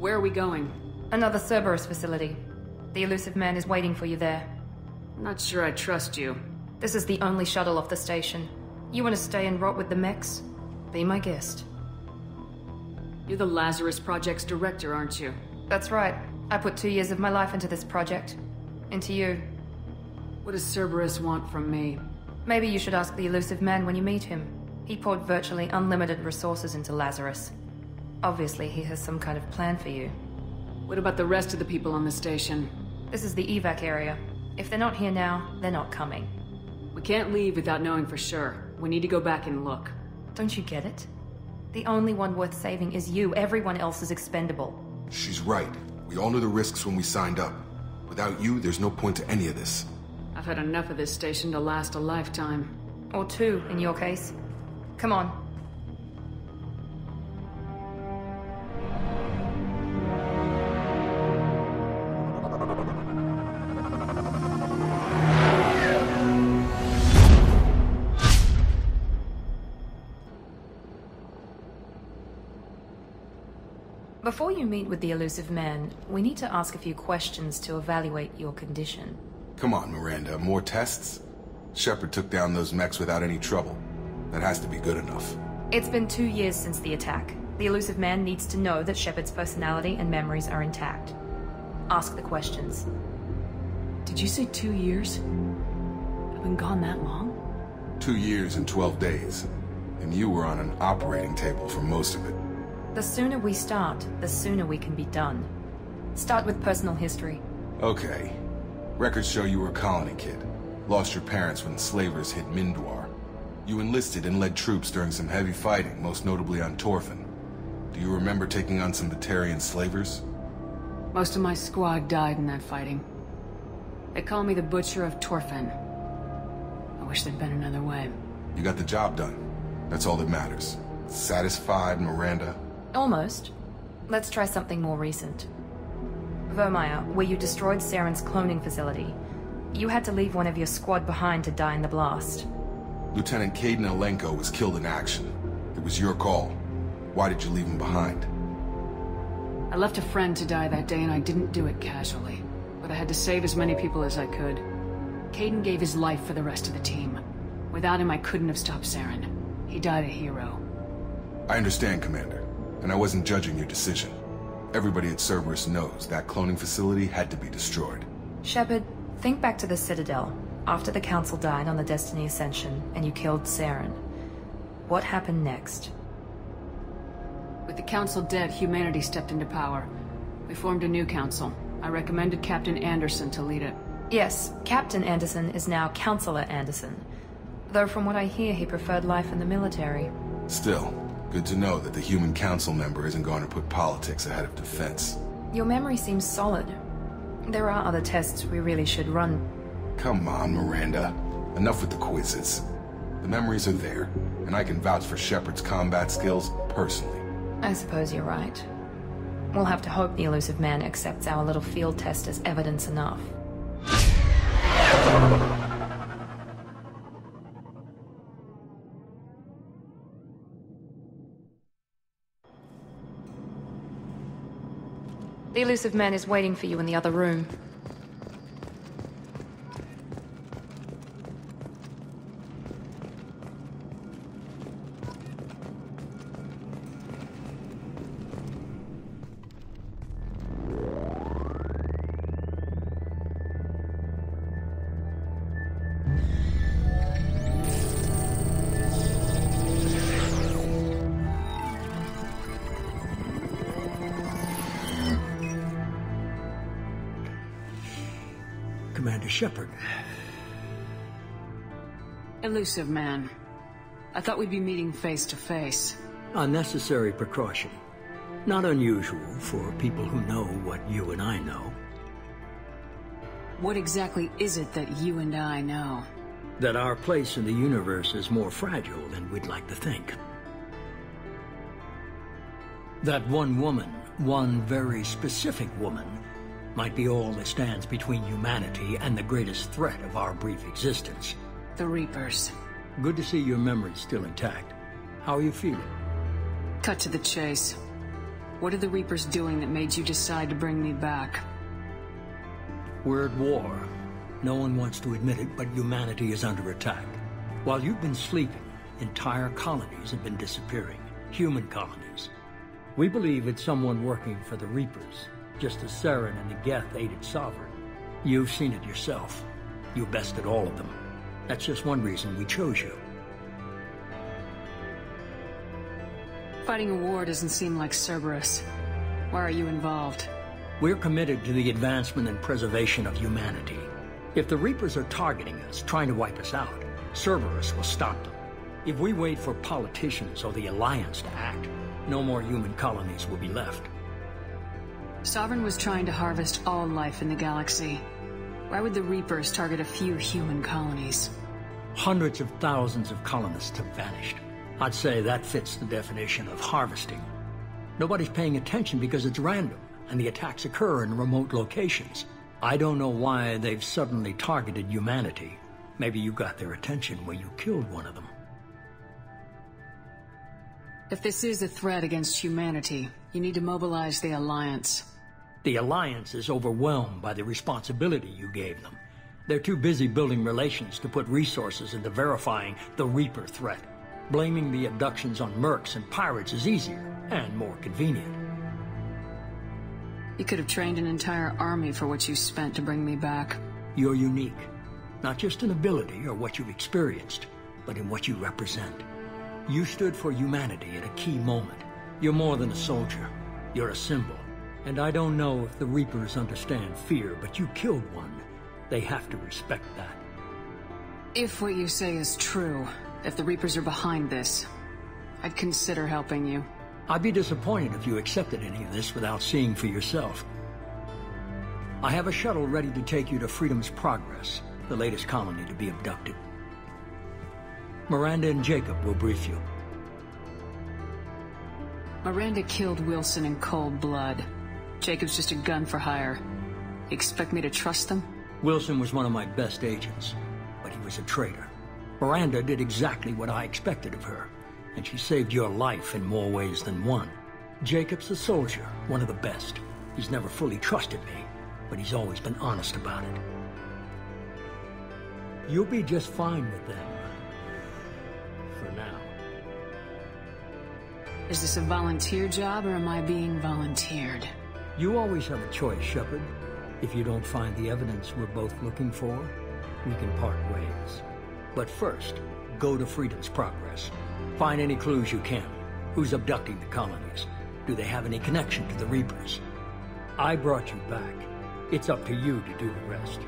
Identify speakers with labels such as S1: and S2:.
S1: Where are we going?
S2: Another Cerberus facility. The elusive man is waiting for you there.
S1: I'm not sure I trust you.
S2: This is the only shuttle off the station. You want to stay and rot with the mechs? Be my guest.
S1: You're the Lazarus Project's director, aren't you?
S2: That's right. I put 2 years of my life into this project. Into you.
S1: What does Cerberus want from me?
S2: Maybe you should ask the elusive man when you meet him. He poured virtually unlimited resources into Lazarus. Obviously, he has some kind of plan for you.
S1: What about the rest of the people on the station?
S2: This is the evac area. If they're not here now, they're not coming.
S1: We can't leave without knowing for sure. We need to go back and look.
S2: Don't you get it? The only one worth saving is you. Everyone else is expendable.
S3: She's right. We all knew the risks when we signed up. Without you, there's no point to any of this.
S1: I've had enough of this station to last a lifetime.
S2: Or 2, in your case. Come on. Before you meet with the elusive man, we need to ask a few questions to evaluate your condition.
S3: Come on, Miranda, more tests? Shepard took down those mechs without any trouble. That has to be good enough.
S2: It's been 2 years since the attack. The elusive man needs to know that Shepard's personality and memories are intact. Ask the questions.
S1: Did you say 2 years? I've been gone that long?
S3: 2 years and 12 days. And you were on an operating table for most of it.
S2: The sooner we start, the sooner we can be done. Start with personal history.
S3: Okay. Records show you were a colony kid. Lost your parents when slavers hit Mindwar. You enlisted and led troops during some heavy fighting, most notably on Torfin. Do you remember taking on some Batarian slavers?
S1: Most of my squad died in that fighting. They call me the Butcher of Torfin. I wish there'd been another way.
S3: You got the job done. That's all that matters. Satisfied, Miranda?
S2: Almost. Let's try something more recent. Vermeer, where you destroyed Saren's cloning facility. You had to leave one of your squad behind to die in the blast.
S3: Lieutenant Caden Alenko was killed in action. It was your call. Why did you leave him behind?
S1: I left a friend to die that day and I didn't do it casually. But I had to save as many people as I could. Caden gave his life for the rest of the team. Without him, I couldn't have stopped Saren. He died a hero.
S3: I understand, Commander. And I wasn't judging your decision. Everybody at Cerberus knows that cloning facility had to be destroyed.
S2: Shepard, think back to the Citadel, after the Council died on the Destiny Ascension, and you killed Saren. What happened next?
S1: With the Council dead, humanity stepped into power. We formed a new council. I recommended Captain Anderson to lead it.
S2: Yes, Captain Anderson is now Counselor Anderson. Though from what I hear, he preferred life in the military.
S3: Still, good to know that the human council member isn't going to put politics ahead of defense.
S2: Your memory seems solid. There are other tests we really should run.
S3: Come on, Miranda. Enough with the quizzes. The memories are there, and I can vouch for Shepard's combat skills personally.
S2: I suppose you're right. We'll have to hope the elusive man accepts our little field test as evidence enough. The elusive man is waiting for you in the other room.
S4: Commander Shepard.
S1: Elusive man. I thought we'd be meeting face to face.
S4: Unnecessary precaution. Not unusual for people who know what you and I know.
S1: What exactly is it that you and I know?
S4: That our place in the universe is more fragile than we'd like to think. That one woman, one very specific woman, might be all that stands between humanity and the greatest threat of our brief existence.
S1: The Reapers.
S4: Good to see your memory's still intact. How are you feeling?
S1: Cut to the chase. What are the Reapers doing that made you decide to bring me back?
S4: We're at war. No one wants to admit it, but humanity is under attack. While you've been sleeping, entire colonies have been disappearing. Human colonies. We believe it's someone working for the Reapers, just as Saren and the Geth aided Sovereign. You've seen it yourself. You bested all of them. That's just one reason we chose you.
S1: Fighting a war doesn't seem like Cerberus. Why are you involved?
S4: We're committed to the advancement and preservation of humanity. If the Reapers are targeting us, trying to wipe us out, Cerberus will stop them. If we wait for politicians or the Alliance to act, no more human colonies will be left.
S1: Sovereign was trying to harvest all life in the galaxy. Why would the Reapers target a few human colonies?
S4: Hundreds of thousands of colonists have vanished. I'd say that fits the definition of harvesting. Nobody's paying attention because it's random, and the attacks occur in remote locations. I don't know why they've suddenly targeted humanity. Maybe you got their attention when you killed one of them.
S1: If this is a threat against humanity, you need to mobilize the Alliance.
S4: The Alliance is overwhelmed by the responsibility you gave them. They're too busy building relations to put resources into verifying the Reaper threat. Blaming the abductions on mercs and pirates is easier and more convenient.
S1: You could have trained an entire army for what you spent to bring me back.
S4: You're unique, not just in ability or what you've experienced, but in what you represent. You stood for humanity at a key moment. You're more than a soldier. You're a symbol. And I don't know if the Reapers understand fear, but you killed one. They have to respect that.
S1: If what you say is true, if the Reapers are behind this, I'd consider helping you.
S4: I'd be disappointed if you accepted any of this without seeing for yourself. I have a shuttle ready to take you to Freedom's Progress, the latest colony to be abducted. Miranda and Jacob will brief you.
S1: Miranda killed Wilson in cold blood. Jacob's just a gun for hire. You expect me to trust them?
S4: Wilson was one of my best agents, but he was a traitor. Miranda did exactly what I expected of her, and she saved your life in more ways than one. Jacob's a soldier, one of the best. He's never fully trusted me, but he's always been honest about it. You'll be just fine with them. For now.
S1: Is this a volunteer job, or am I being volunteered?
S4: You always have a choice, Shepard. If you don't find the evidence we're both looking for, we can part ways. But first, go to Freedom's Progress. Find any clues you can. Who's abducting the colonies? Do they have any connection to the Reapers? I brought you back. It's up to you to do the rest.